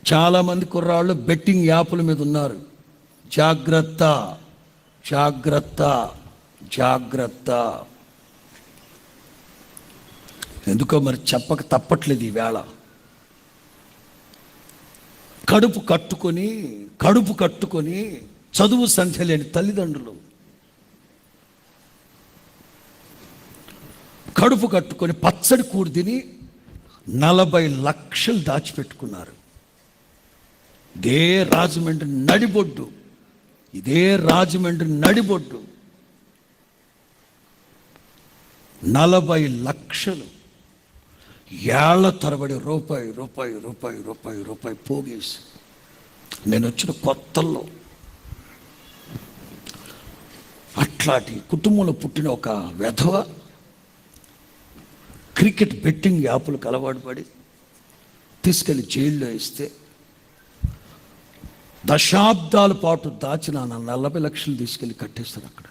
చాలామంది కుర్రాళ్ళు బెట్టింగ్ యాప్ల మీద ఉన్నారు. జాగ్రత్త, జాగ్రత్త, జాగ్రత్త. ఎందుకో మరి చెప్పక తప్పట్లేదు ఈవేళ. కడుపు కట్టుకొని చదువు సంఖ్య లేని తల్లిదండ్రులు కడుపు కట్టుకొని పచ్చడి కూడి తిని 40 లక్షలు దాచిపెట్టుకున్నారు. ఇదే రాజమండ్రి నడిబొడ్డు 40 లక్షలు ఏళ్ల తరబడి రూపాయి పోగేసి. నేను వచ్చిన కొత్తల్లో అట్లాంటి కుటుంబంలో పుట్టిన ఒక వెధవ క్రికెట్ బెట్టింగ్ యాప్లకు అలవాటు పడి తీసుకెళ్ళి జైల్లో ఇస్తే దశాబ్దాల పాటు దాచిన 40 లక్షలు తీసుకెళ్ళి కట్టేస్తారు అక్కడ.